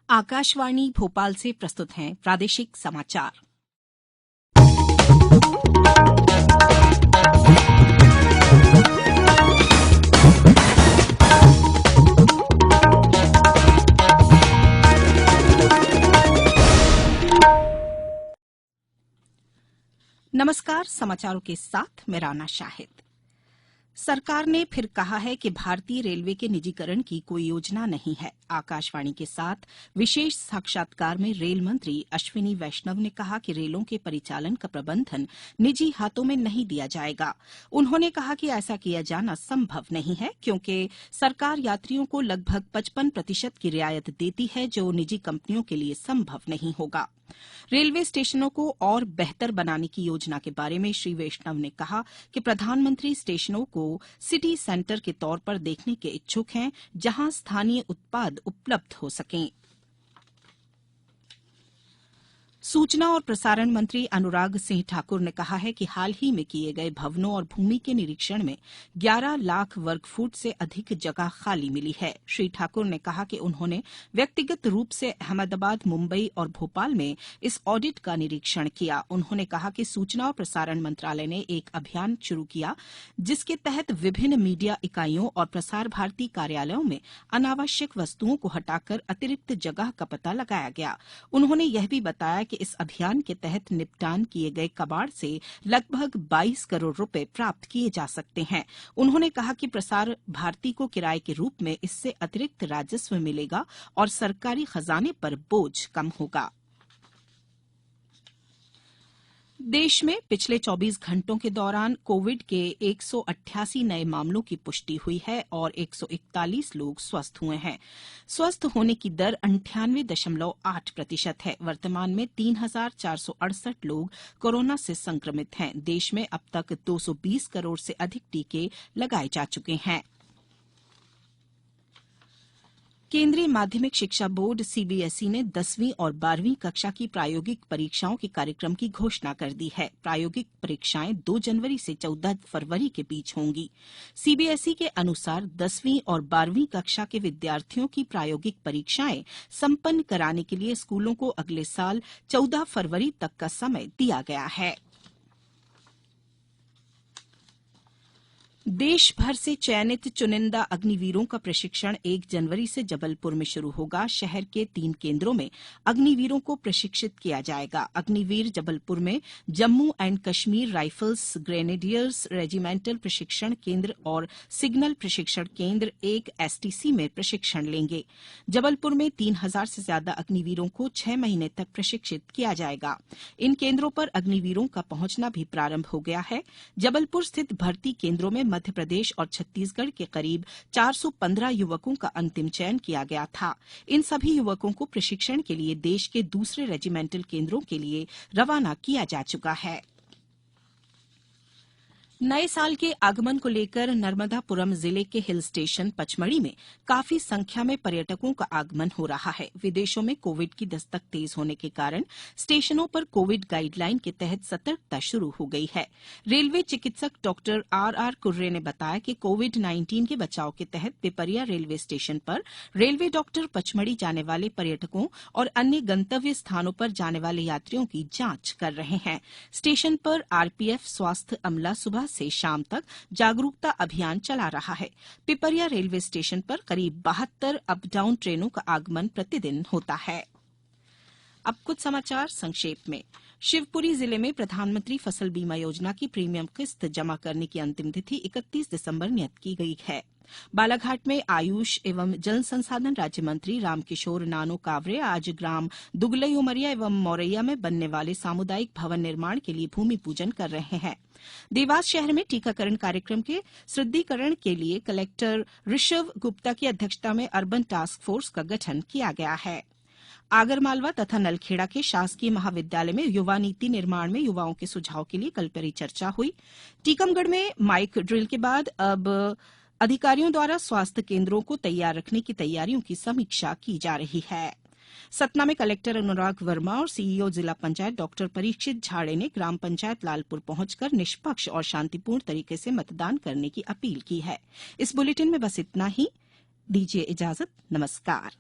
आकाशवाणी भोपाल से प्रस्तुत हैं प्रादेशिक समाचार। नमस्कार, समाचारों के साथ मैं राना शाहिद। सरकार ने फिर कहा है कि भारतीय रेलवे के निजीकरण की कोई योजना नहीं है। आकाशवाणी के साथ विशेष साक्षात्कार में रेल मंत्री अश्विनी वैष्णव ने कहा कि रेलों के परिचालन का प्रबंधन निजी हाथों में नहीं दिया जाएगा। उन्होंने कहा कि ऐसा किया जाना संभव नहीं है क्योंकि सरकार यात्रियों को लगभग 55% की रियायत देती है, जो निजी कंपनियों के लिए संभव नहीं होगा। रेलवे स्टेशनों को और बेहतर बनाने की योजना के बारे में श्री वैष्णव ने कहा कि प्रधानमंत्री स्टेशनों को सिटी सेंटर के तौर पर देखने के इच्छुक हैं, जहां स्थानीय उत्पाद उपलब्ध हो सकें। सूचना और प्रसारण मंत्री अनुराग सिंह ठाकुर ने कहा है कि हाल ही में किए गए भवनों और भूमि के निरीक्षण में 11 लाख वर्ग फुट से अधिक जगह खाली मिली है। श्री ठाकुर ने कहा कि उन्होंने व्यक्तिगत रूप से अहमदाबाद, मुंबई और भोपाल में इस ऑडिट का निरीक्षण किया। उन्होंने कहा कि सूचना और प्रसारण मंत्रालय ने एक अभियान शुरू किया, जिसके तहत विभिन्न मीडिया इकाइयों और प्रसार भारती कार्यालयों में अनावश्यक वस्तुओं को हटाकर अतिरिक्त जगह का पता लगाया गया। उन्होंने यह भी बताया कि इस अभियान के तहत निपटान किए गए कबाड़ से लगभग 22 करोड़ रुपए प्राप्त किए जा सकते हैं। उन्होंने कहा कि प्रसार भारती को किराए के रूप में इससे अतिरिक्त राजस्व मिलेगा और सरकारी खजाने पर बोझ कम होगा। देश में पिछले 24 घंटों के दौरान कोविड के 188 नए मामलों की पुष्टि हुई है और 141 लोग स्वस्थ हुए हैं। स्वस्थ होने की दर 98.8% है। वर्तमान में 3,468 लोग कोरोना से संक्रमित हैं। देश में अब तक 220 करोड़ से अधिक टीके लगाए जा चुके हैं। केंद्रीय माध्यमिक शिक्षा बोर्ड सीबीएसई ने 10वीं और 12वीं कक्षा की प्रायोगिक परीक्षाओं के कार्यक्रम की घोषणा कर दी है। प्रायोगिक परीक्षाएं 2 जनवरी से 14 फरवरी के बीच होंगी। सीबीएसई के अनुसार 10वीं और 12वीं कक्षा के विद्यार्थियों की प्रायोगिक परीक्षाएं संपन्न कराने के लिए स्कूलों को अगले साल 14 फरवरी तक का समय दिया गया है। देश भर से चयनित चुनिंदा अग्निवीरों का प्रशिक्षण 1 जनवरी से जबलपुर में शुरू होगा। शहर के 3 केंद्रों में अग्निवीरों को प्रशिक्षित किया जाएगा। अग्निवीर जबलपुर में Jammu and Kashmir rifles grenadiers regimental प्रशिक्षण केंद्र और सिग्नल प्रशिक्षण केंद्र 1 एसटीसी में प्रशिक्षण लेंगे। जबलपुर में 3000 से ज्यादा अग्निवीरों को 6 महीने तक प्रशिक्षित किया जाएगा। इन केंद्रों पर अग्निवीरों का पहुंचना भी प्रारंभ हो गया है। जबलपुर स्थित भर्ती केंद्रों में मध्य प्रदेश और छत्तीसगढ़ के करीब 415 युवकों का अंतिम चयन किया गया था। इन सभी युवकों को प्रशिक्षण के लिए देश के दूसरे रेजिमेंटल केंद्रों के लिए रवाना किया जा चुका है। नए साल के आगमन को लेकर नर्मदापुरम जिले के हिल स्टेशन पचमढ़ी में काफी संख्या में पर्यटकों का आगमन हो रहा है। विदेशों में कोविड की दस्तक तेज होने के कारण स्टेशनों पर कोविड गाइडलाइन के तहत सतर्कता शुरू हो गई है। रेलवे चिकित्सक डॉक्टर आर कुर्रे ने बताया कि कोविड-19 के बचाव के तहत पिपरिया रेलवे स्टेशन पर रेलवे डॉक्टर पचमढ़ी जाने वाले पर्यटकों और अन्य गंतव्य स्थानों पर जाने वाले यात्रियों की जांच कर रहे हैं। स्टेशन पर आरपीएफ स्वास्थ्य अमला सुबह से शाम तक जागरूकता अभियान चला रहा है। पिपरिया रेलवे स्टेशन पर करीब 72 अप डाउन ट्रेनों का आगमन प्रतिदिन होता है। अब कुछ समाचार संक्षेप में। शिवपुरी जिले में प्रधानमंत्री फसल बीमा योजना की प्रीमियम किस्त जमा करने की अंतिम तिथि 31 दिसंबर नियत की गई है। बालाघाट में आयुष एवं जल संसाधन राज्य मंत्री रामकिशोर नानो कावरे आज ग्राम दुगलई उमरिया एवं मौरैया में बनने वाले सामुदायिक भवन निर्माण के लिए भूमि पूजन कर रहे हैं। देवास शहर में टीकाकरण कार्यक्रम के सुदृढ़ीकरण के लिए कलेक्टर ऋषभ गुप्ता की अध्यक्षता में अर्बन टास्क फोर्स का गठन किया गया है। आगरमालवा तथा नलखेड़ा के शासकीय महाविद्यालय में युवा नीति निर्माण में युवाओं के सुझाव के लिए कल परिचर्चा हुई। टीकमगढ़ में माइक ड्रिल के बाद अब अधिकारियों द्वारा स्वास्थ्य केंद्रों को तैयार रखने की तैयारियों की समीक्षा की जा रही है। सतना में कलेक्टर अनुराग वर्मा और सीईओ जिला पंचायत डॉक्टर परीक्षित झाड़े ने ग्राम पंचायत लालपुर पहुंचकर निष्पक्ष और शांतिपूर्ण तरीके से मतदान करने की अपील की है। इस बुलेटिन में बस इतना ही। दीजिए इजाजत। नमस्कार।